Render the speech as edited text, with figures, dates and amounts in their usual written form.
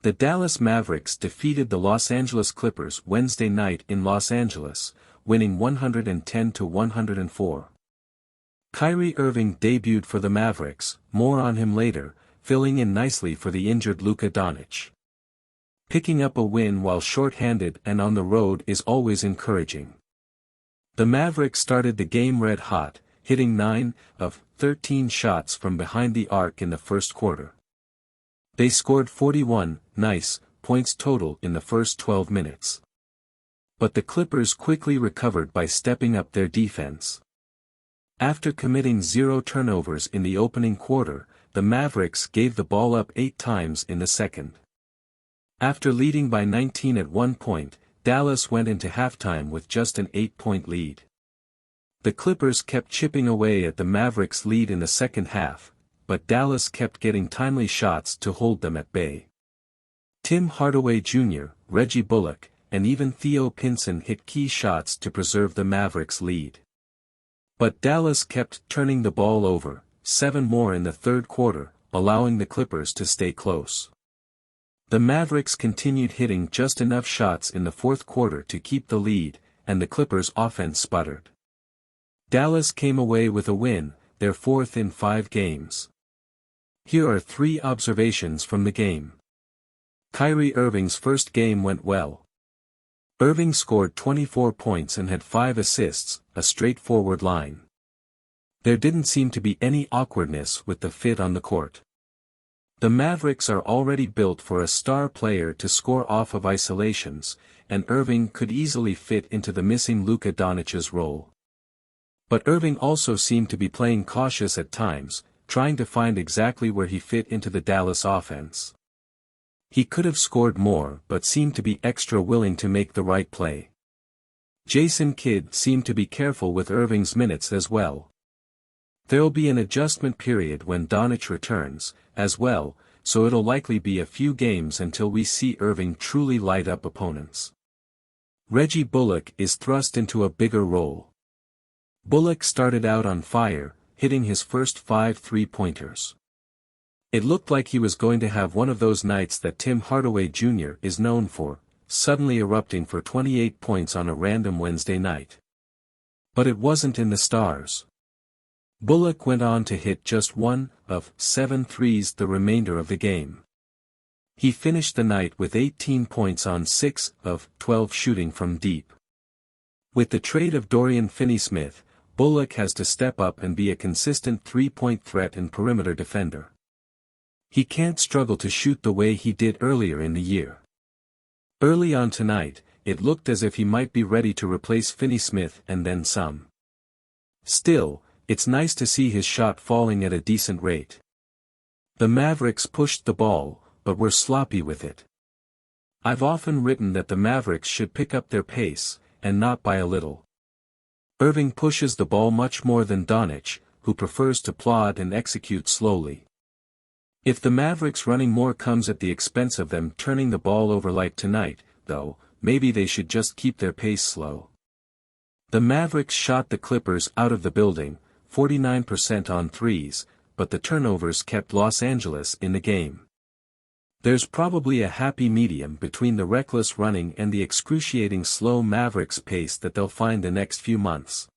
The Dallas Mavericks defeated the Los Angeles Clippers Wednesday night in Los Angeles, winning 110-104. Kyrie Irving debuted for the Mavericks, more on him later, filling in nicely for the injured Luka Doncic. Picking up a win while shorthanded and on the road is always encouraging. The Mavericks started the game red hot, hitting 9 of 13 shots from behind the arc in the first quarter. They scored 41 points total in the first 12 minutes. But the Clippers quickly recovered by stepping up their defense. After committing 0 turnovers in the opening quarter, the Mavericks gave the ball up 8 times in the second. After leading by 19 at one point, Dallas went into halftime with just an 8-point lead. The Clippers kept chipping away at the Mavericks' lead in the second half, but Dallas kept getting timely shots to hold them at bay. Tim Hardaway Jr., Reggie Bullock, and even Theo Pinson hit key shots to preserve the Mavericks' lead. But Dallas kept turning the ball over, 7 more in the third quarter, allowing the Clippers to stay close. The Mavericks continued hitting just enough shots in the fourth quarter to keep the lead, and the Clippers' offense sputtered. Dallas came away with a win, their 4th in 5 games. Here are 3 observations from the game. Kyrie Irving's first game went well. Irving scored 24 points and had 5 assists, a straightforward line. There didn't seem to be any awkwardness with the fit on the court. The Mavericks are already built for a star player to score off of isolations, and Irving could easily fit into the missing Luka Doncic's role. But Irving also seemed to be playing cautious at times, trying to find exactly where he fit into the Dallas offense. He could have scored more but seemed to be extra willing to make the right play. Jason Kidd seemed to be careful with Irving's minutes as well. There'll be an adjustment period when Doncic returns, as well, so it'll likely be a few games until we see Irving truly light up opponents. Reggie Bullock is thrust into a bigger role. Bullock started out on fire, hitting his first 5 three-pointers. It looked like he was going to have one of those nights that Tim Hardaway Jr. is known for, suddenly erupting for 28 points on a random Wednesday night. But it wasn't in the stars. Bullock went on to hit just 1 of 7 threes the remainder of the game. He finished the night with 18 points on 6 of 12 shooting from deep. With the trade of Dorian Finney-Smith, Bullock has to step up and be a consistent 3-point threat and perimeter defender. He can't struggle to shoot the way he did earlier in the year. Early on tonight, it looked as if he might be ready to replace Finney-Smith and then some. Still, it's nice to see his shot falling at a decent rate. The Mavericks pushed the ball, but were sloppy with it. I've often written that the Mavericks should pick up their pace, and not by a little. Irving pushes the ball much more than Doncic, who prefers to plod and execute slowly. If the Mavericks running more comes at the expense of them turning the ball over like tonight, though, maybe they should just keep their pace slow. The Mavericks shot the Clippers out of the building, 49% on threes, but the turnovers kept Los Angeles in the game. There's probably a happy medium between the reckless running and the excruciating slow Mavericks pace that they'll find the next few months.